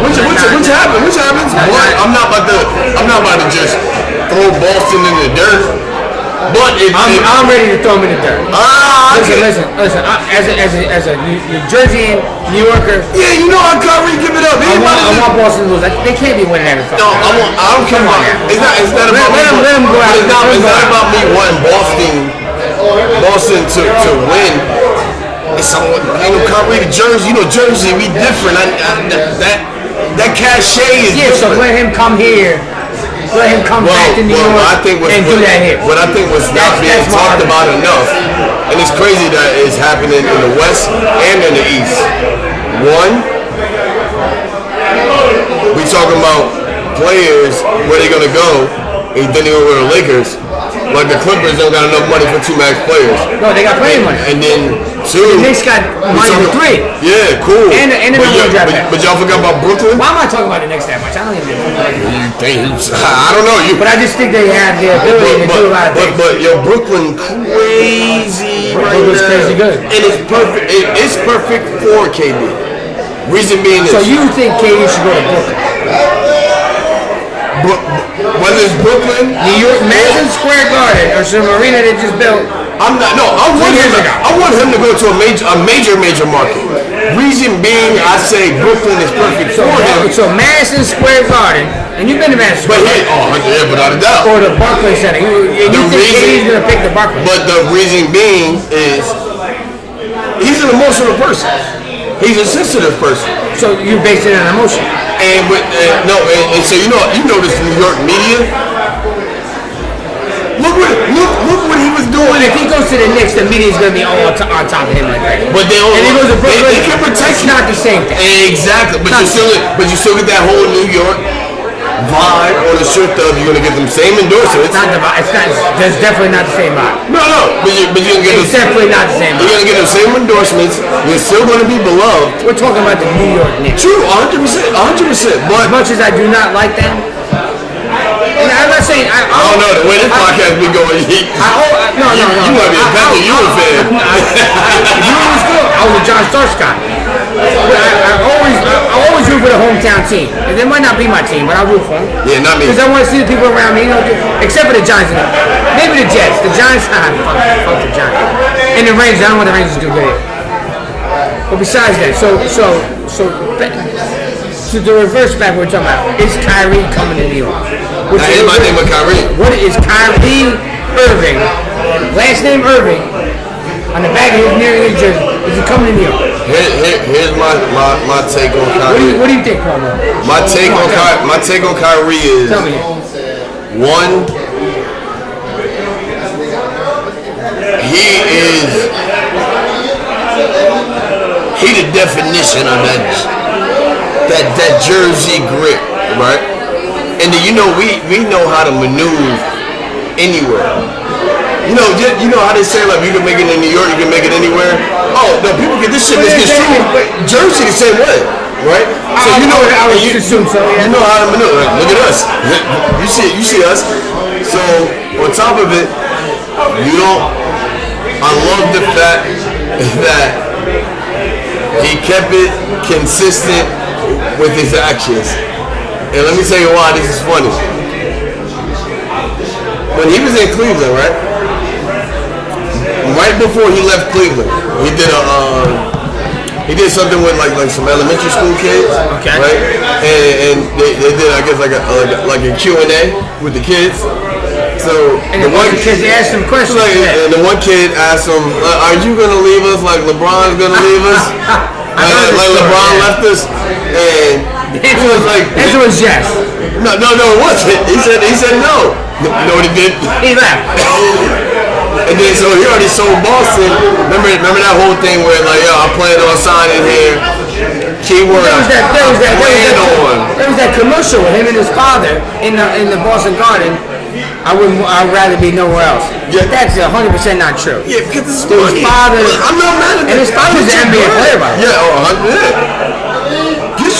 Which happened? Which happens? I'm not about to just throw Boston in the dirt. But I'm ready to throw them in the dirt. Listen. As a New Jerseyan, New Yorker. Yeah, you know how Kyrie give it up. I want Boston to lose. They can't be winning every fight. No, I don't care about it. It's not about me. It's not about me wanting Boston to win. It's someone, Kyrie Jersey. Jersey be different. That cachet is different. So let him come here. Let him come back to New York and do that here. What I think was not being talked about enough, and it's crazy that it's happening in the West and in the East. One, we talking about players where they're gonna go, and then they're gonna go to the Lakers. Like the Clippers don't got enough money for 2 max players. No, they got plenty of money. And then 2. The Knicks got money for 3. Yeah, cool. And but y'all forgot about Brooklyn? Why am I talking about the Knicks that much? I don't even know. I don't know. But I just think they have the ability to do a lot of things. But Brooklyn crazy right now. Brooklyn's crazy good. And it's perfect. It's perfect for KD. Reason being is. So you think KD should go to Brooklyn? Whether it's Brooklyn, New York, Madison Square Garden, or some arena they just built. I want him to go to a major market. Reason being, I say Brooklyn is perfect for him. So Madison Square Garden, and you've been to Madison Square Garden. Without a doubt. Or the Barclays Center. You think KD's going to pick the Barclays? But the reason being is he's an emotional person. He's a sensitive person. So you base it on emotion. And so you know this New York media. Look what he was doing. If he goes to the Knicks, the media's gonna be all on top of him like that. But they goes to Brooklyn, they can protect it's not the same thing. Exactly. But you still get that whole New York vibe on the shirt of you're gonna get them same endorsements. It's not the vibe. There's definitely not the same vibe. No. But you're gonna get It's definitely not the same vibe. You're gonna get the same endorsements. You're still gonna be beloved. We're talking about the New York Knicks. True, 100%. But as much as I do not like them, and I'm not saying I don't know the way this podcast be going. No. You might be a Panther. You a fan? If you was good, I was a John Starks guy. I always root for the hometown team. And they might not be my team, but I root for them. Yeah, not me. Because I want to see the people around me, except for the Giants. Maybe the Jets. The Giants, fuck the Giants. And the Rangers, I don't want the Rangers to do good. But besides that, so to the reverse back we're talking about, is Kyrie coming to New York? That is my name with Kyrie. What is Kyrie Irving, last name Irving, on the back of his New York jersey? Is he coming to New York? Here's my take on Kyrie. What do you think, Carlo? My take on Kyrie is, tell me. One, he the definition of that jersey grip, right? And then we know how to maneuver anywhere. You know how they say, like, you can make it in New York, you can make it anywhere. Oh no, people get this shit misconstrued. Jersey the same way, right? So I would assume so. Yeah. You know how to maneuver. Look at us. You see us. So on top of it, I love the fact that he kept it consistent with his actions. And let me tell you why this is funny. When he was in Cleveland, right before he left Cleveland, he did something with like some elementary school kids, okay, right? And they did, I guess, like a Q&A with the kids. So and the one kid asked him questions. And the one kid asked him, "Are you gonna leave us like LeBron's gonna leave us?" like LeBron left us, and he was like, "Answer was yes." No, it wasn't. He said no. No, he didn't. He left. And then so he already sold Boston. Remember that whole thing where like, yo, I plan on signing here. Keyword. There was that commercial with him and his father in the Boston Garden. I'd rather be nowhere else. Yeah. That's 100% not true. Yeah, because his father. I'm not mad at that. And his father's an NBA player, by the way. Yeah,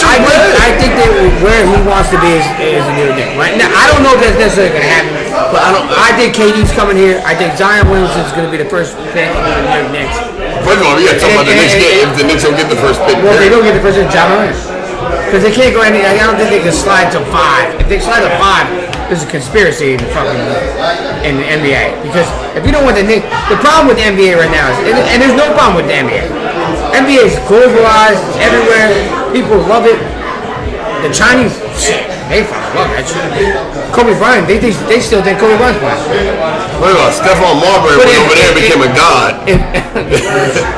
I think that where he wants to be is a New York Knicks. Right now, I don't know if that's necessarily going to happen, but I think KD's coming here. I think Zion Williamson is going to be the first pick of the New York Knicks. First of all, we got to talk about the Knicks game. If the Knicks don't get the first pick, well, they don't get the first pick. John Morant. Because they can't go any. I don't think they can slide to 5. If they slide to 5, there's a conspiracy in the NBA. Because if you don't want the Knicks, the problem with the NBA right now is, and there's no problem with the NBA. NBA is globalized everywhere. People love it. The Chinese, they fucking love that shit. Kobe Bryant, they still think Kobe Bryant's playing. Wait a minute, Stephon Marbury went over there and became a god.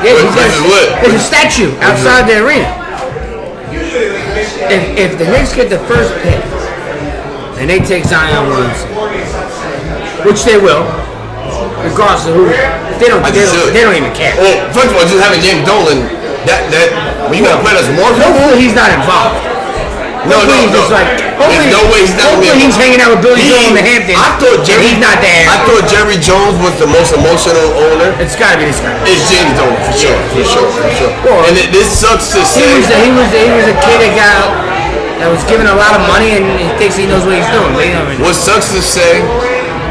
There's a statue outside the arena. If the Knicks get the first pick and they take Zion Williamson, which they will, regardless of who, they don't even care. Well, first of all, just having James Dolan, that when you gotta play as more. Hopefully he's not involved. No. There's no way he's not. Hopefully he's hanging out with Billy Joel in the Hamptons. He's not there. I thought Jerry Jones was the most emotional owner. It's gotta be this guy. It's James Dolan for sure. Well, and this sucks to say. He was a kid that was given a lot of money and he thinks he knows what he's doing. What sucks to say,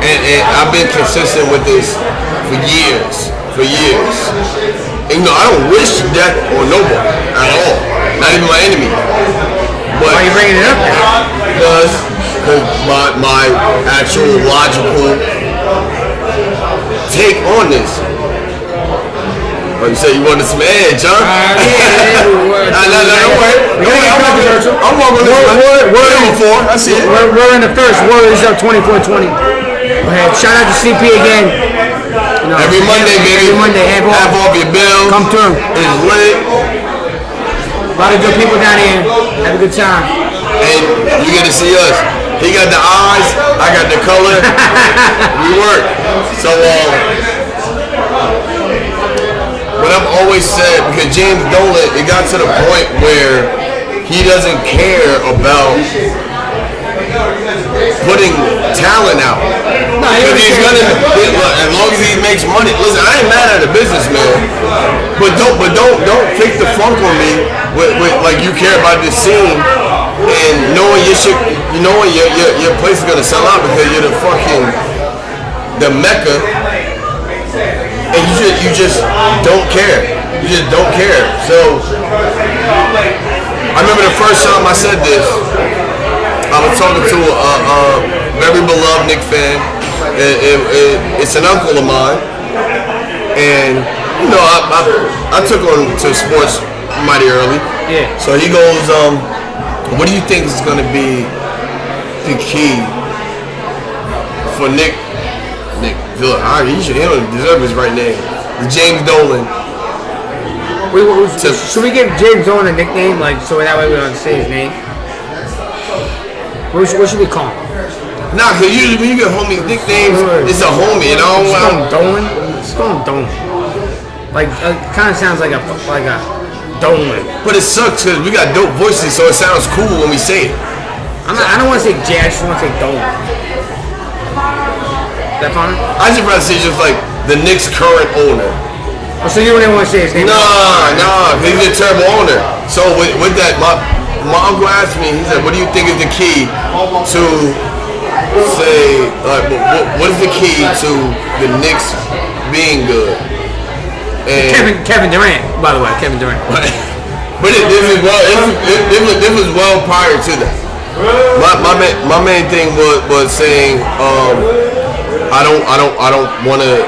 and I've been consistent with this for years. And, I don't wish death on nobody at all. Not even my enemy. But why are you bringing it up now? Because my actual logical take on this. Oh, you said you wanted some edge, huh? Don't worry. I'm walking this way. I see it. We're in the first. Warriors up 24-20. Go ahead. Shout out to CP again. Every Monday, baby. Every Monday, half off your bill. Come through. It's lit. A lot of good people down here. Have a good time. And you get to see us. He got the eyes, I got the color. We work. So, what I've always said, because James Dolan, it got to the point where he doesn't care about putting talent out. No, Because he's gonna, as long as he makes money. Listen, I ain't mad at a businessman, but don't fake the funk on me with like you care about this scene and knowing your shit, knowing your place is gonna sell out because you're the mecca, and you just don't care. You just don't care. So I remember the first time I said this. I was talking to a very beloved Knicks fan. It's an uncle of mine, and you know I took on to sports mighty early. Yeah. So he goes, what do you think is going to be the key for Nick? He don't deserve his right name. James Dolan. Should we give James Dolan a nickname, like so that way we don't say his name? What should we call him? Nah, cause usually when you get homies nicknames, it's a homie, you know. Let's call him Dolan. Let's call him Dolan. Like, kind of sounds like a Dolan. But it sucks because we got dope voices, so it sounds cool when we say it. I don't want to say Jay. I just want to say Dolan. Is that fine? I just rather say just like the Knicks' current owner. Oh, so you don't even want to say his name? Nah, cause he's a terrible owner. So with that, my uncle asked me. He said, "What do you think is the key to?" Say, what is the key to the Knicks being good? And Kevin Durant, by the way, Kevin Durant. But this was well prior to that. My main thing was saying I don't want to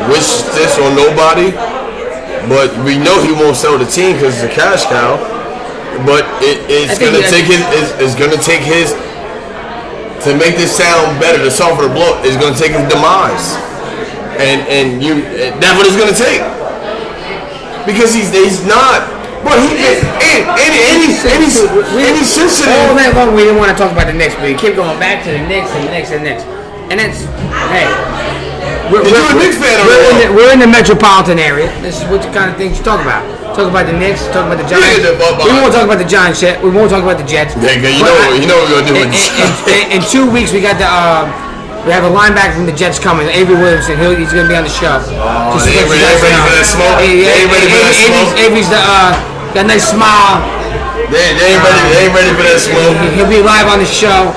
wish this on nobody, but we know he won't sell the team because it's a cash cow. But it's gonna take his. To make this sound better, to soften the blow, is going to take his demise, and that's what it's going to take. Because he's not, but he's sensitive. All that long we didn't want to talk about the Knicks, but he kept going back to the Knicks and the Knicks and the Knicks, and that's hey. We're a Knicks fan we're in the metropolitan area. This is what the kind of things you talk about. Talk about the Knicks, talk about the Giants. We won't talk about the Giants yet. We won't talk about the Jets. Yeah, you know what we're gonna do with this. In 2 weeks, we got we have a linebacker from the Jets coming, Avery Williamson. He's gonna be on the show. Oh, they ain't ready for that smoke. They ain't ready for that smoke. Avery's got a nice smile. They ain't ready for that smoke. He'll be live on the show.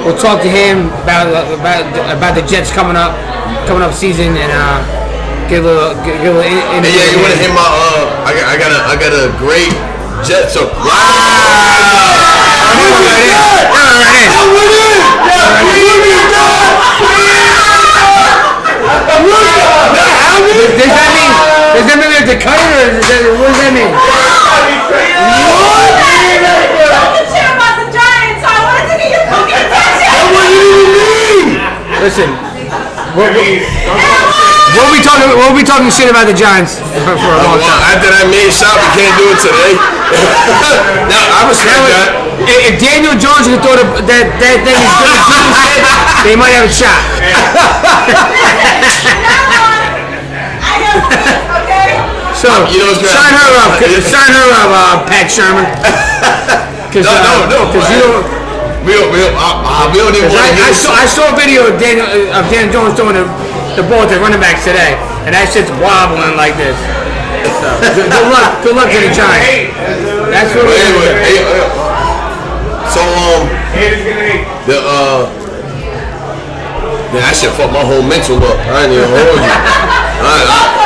We'll talk to him about the Jets coming up season and give a little. Yeah, you want to hear my I got a great Jet. So Does that mean we have to cut it, or what does that mean? Listen, we'll be talking shit about the Giants for a long time. After that main shot, we can't do it today. No, I respect that. If Daniel Jones can throw that thing as good as Jimmy said, they might have a shot. So sign her up, Pat Sherman. No, because you don't. We don't even want to get I saw a video of Daniel Jones throwing the ball to running backs today, and that shit's wobbling like this. So, good luck to the Giants. That's what we're doing. So that shit fucked my whole mental up. I ain't even hold you.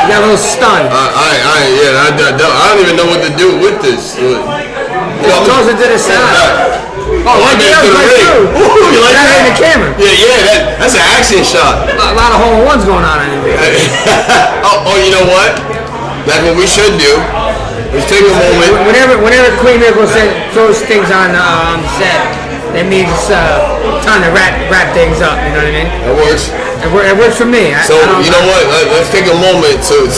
You got a little stunned. I don't even know what to do with this. Toss it to the side. Oh, right there to the ring. Ooh, you like that in the camera? Yeah, that's an action shot. A lot of hole-in-ones going on in there. You know what? That's what we should do. Let's take a moment. Whenever Queen Miracle throws things on the set, that means it's time to wrap things up. You know what I mean? That works. It works for me. You know what? Let's take a moment to.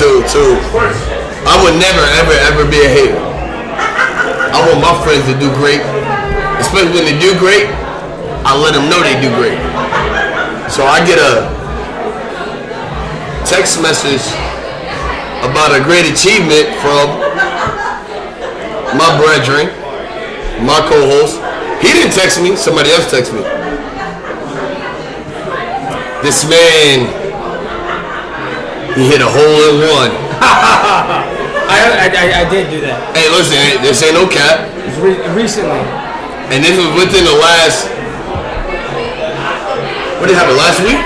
I would never ever be a hater. I want my friends to do great. Especially when they do great, I let them know they do great. So I get a text message about a great achievement from my brethren, my co-host. He didn't text me, somebody else texted me. This man, he hit a hole in one. I did do that. Hey, listen, this ain't no cap. Recently. And this was within the last, what did it happen, last week?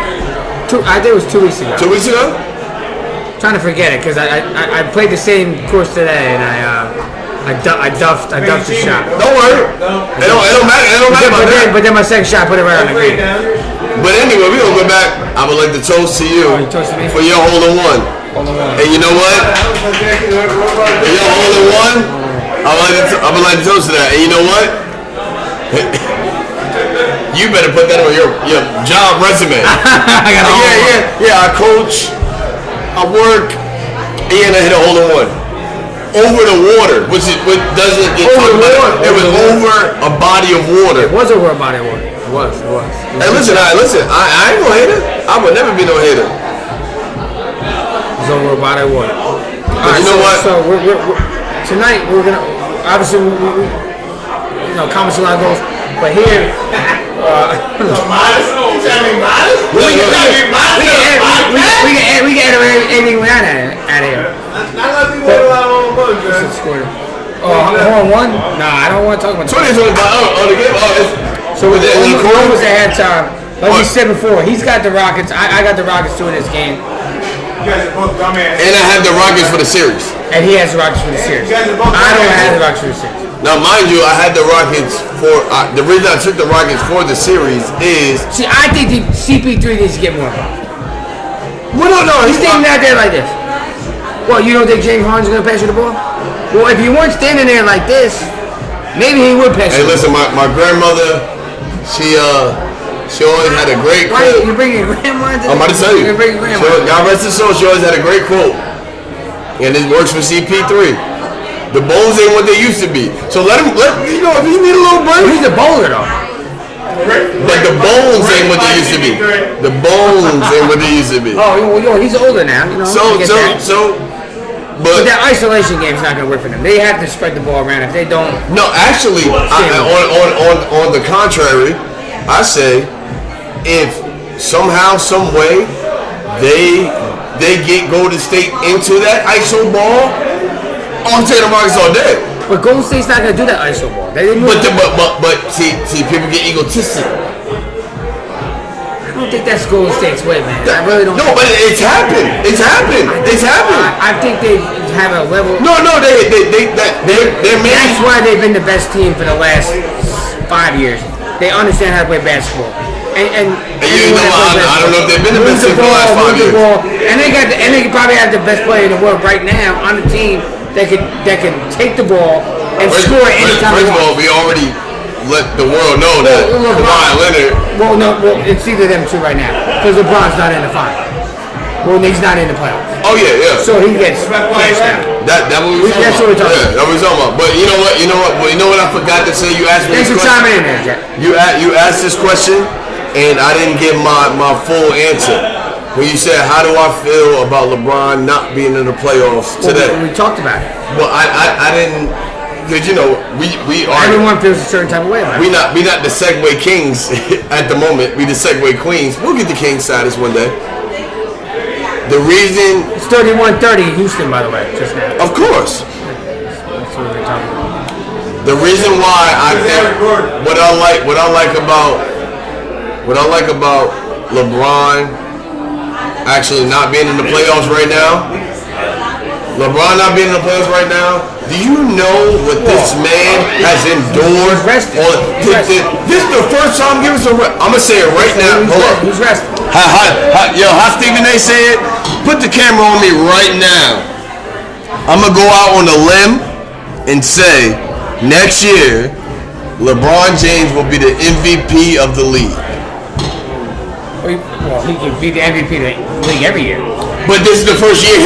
I think it was 2 weeks ago. 2 weeks ago? Trying to forget it because I played the same course today and I duffed the shot. Don't worry. It don't matter about that. But then my second shot put it right on the green. But anyway, we gonna go back. I would like to toast to you for your hole in one. And you know what? For your hole in one, I would like to toast to that. And you know what? You better put that on your job resume. Yeah. I coach, I work, and I hit a hole in one. Over the water, which doesn't get talked about. It was over a body of water. It was over a body of water. It was. Hey, listen. I ain't no hater. I would never be no hater. It's over a body of water. But you know what? So we're tonight we're gonna obviously comments a lot of goals, but here. We can enter anything we want out of here. Hole in one? Nah, I don't want to talk about 20 on the game. So with what was the halftime? Like we said before, he's got the Rockets. I got the Rockets too in this game. You guys are both dumbass. And I have the Rockets for the series. And he has the Rockets for the series. I don't have the Rockets for the series. Now, mind you, I had the Rockets for the reason I took the Rockets for the series is. See, I think the CP3 needs to get more involved. Well, no, he's standing out there like this. Well, you don't think James Harden's gonna pass you the ball? Well, if you weren't standing there like this, maybe he would pass you. Hey, listen, my grandmother, she always had a great quote. Why you bringing your grandma? I'm about to tell you. God rest her soul. She always had a great quote, and it works for CP3. The Bulls ain't what they used to be. So let if you need a little break. He's a bowler though. But the bones ain't what they used to be. The bones ain't what they used to be. Oh, he's older now. But that isolation game's not gonna work for them. They have to spread the ball around. If they don't, no, actually, on the contrary, I say if somehow, some way, they get Golden State into that ISO ball, I'm taking the Rockets all day. But Golden State's not gonna do that ISO ball. But see, people get egotistic. I don't think that's Golden State's way, man. I really don't. No, but it's happened. I think they have a level. No, they're That's why they've been the best team for the last 5 years. They understand how to play basketball. And you know, I don't know if they've been the best team for the last 5 years. And they probably have the best player in the world right now on the team that can take the ball and score anytime. First of all, we already let the world know that Kawhi Leonard. Well, it's either them two right now because LeBron's not in the final. Well, he's not in the playoffs. Oh yeah. So he gets cashed out. That's what we were talking about. That was talking about. But you know what? I forgot to say. You asked me. Thanks for chiming in there, Jack. You asked this question, and I didn't get my full answer. When you said, how do I feel about LeBron not being in the playoffs today? We talked about it. Well, I didn't, because we are. Everyone feels a certain type of way about it. We not the Segway Kings at the moment. We the Segway Queens. We'll get the King status one day. The reason it's 31-30 Houston, by the way, just now. Of course. That's what we're talking about. The reason why I think what I like about LeBron actually not being in the playoffs right now. LeBron not being in the playoffs right now. Do you know what this man has endured? This is the first time I'm giving some. I'm gonna say it right now. Hold up. He's resting. How Stephen A. say it? Put the camera on me right now. I'm gonna go out on a limb and say next year LeBron James will be the MVP of the league. Well, he can be the MVP of the league every year. But this is the first year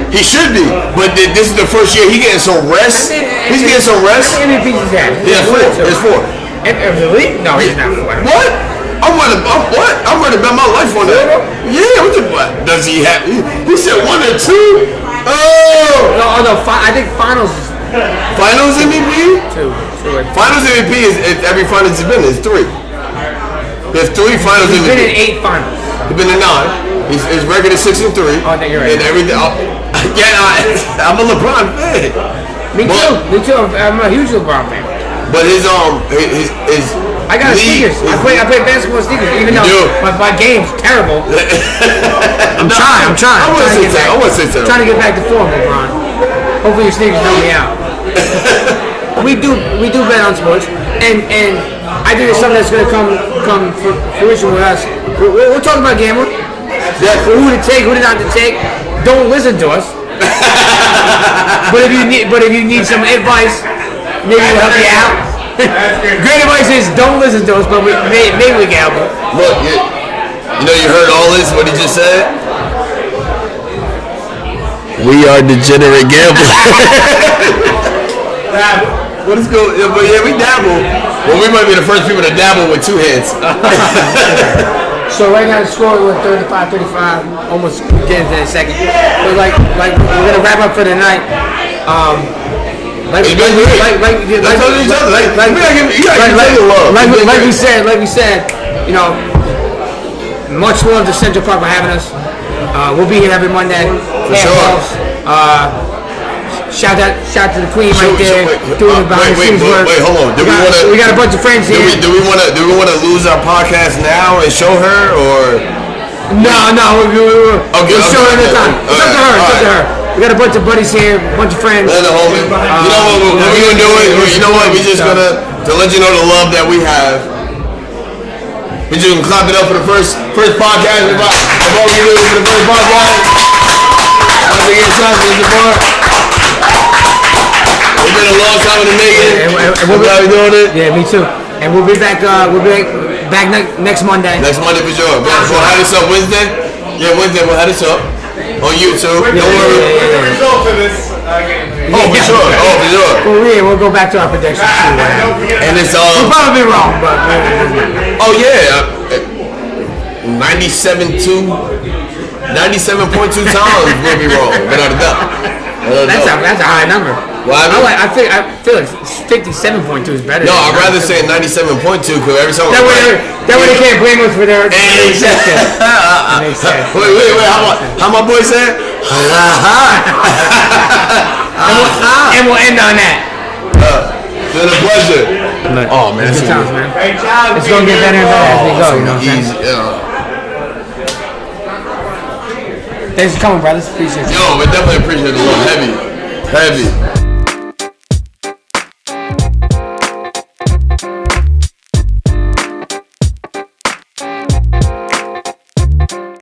he should be. But this is the first year he getting some rest. And He's getting some rest. How many MVPs is that? Yeah, 4. There's 4. Really? No, he's not 4. What? I'm ready to bet my life on that. Yeah, what? Does he have? He said 1 or 2. Oh. No. I think finals. Finals MVP? 2. Finals MVP is every finals he's been in. It's 3. There's 3 finals MVP. He's been in 8 finals. He's been in 9. His record is 6-3. Oh, no, you're right. And everything. I'm a LeBron fan. Me too. I'm a huge LeBron fan. But his I got sneakers. I play basketball sneakers, even though my game's terrible. I'm trying. I want to say so. Trying to get back to form, LeBron. Hopefully your sneakers help me out. we do bet on sports, and I think it's something that's going to come for fruition with us. We're talking about gambling. Yeah. Who to take, who not to take. Don't listen to us. But if you need some advice, maybe we'll help you out. Great advice is don't listen to us, but maybe we gamble. Look, you heard all this, what he just said? We are degenerate gamblers. What is going? But yeah, we dabble. Well, we might be the first people to dabble with 2 hands. So right now the score is 35-35. Almost getting to the second. But like we're gonna wrap up for the night. Like we said, much love to Central Park for having us. We'll be here every Monday. For sure. Shout out to the Queen right there doing the behind the scenes work. Wait, hold on. We got a bunch of friends here. Do we want to lose our podcast now and show her, or? No. We'll show her the time. It's up to her. We got a bunch of buddies here, a bunch of friends. You know what we're gonna do? You know what? We just gonna to let you know the love that we have. We just gonna clap it up for the first podcast. Of all we do for the first podcast. Once again, shout out to the bar. It's been a long time in the making. And we're glad we're doing it. Yeah, me too. And we'll be back. Back next Monday. Next Monday for sure. We'll have this up Wednesday. Yeah, Wednesday we'll have this up. On YouTube. Don't worry. For sure. We'll go back to our predictions. And it's we'll probably be wrong, but 97.2 times we'll be wrong, without a doubt. That's a high number. Well, I feel like 57.2 is better. No, I'd rather say 97.2 because every time that way they can't blame us for their exception. Wait, how my boy said? And we'll end on that. It's been a pleasure. Oh man, good times, man. It's gonna get better and better as we go. You know what I'm saying? Thanks for coming, brothers. Appreciate it. Yo, we definitely appreciate the love. Heavy.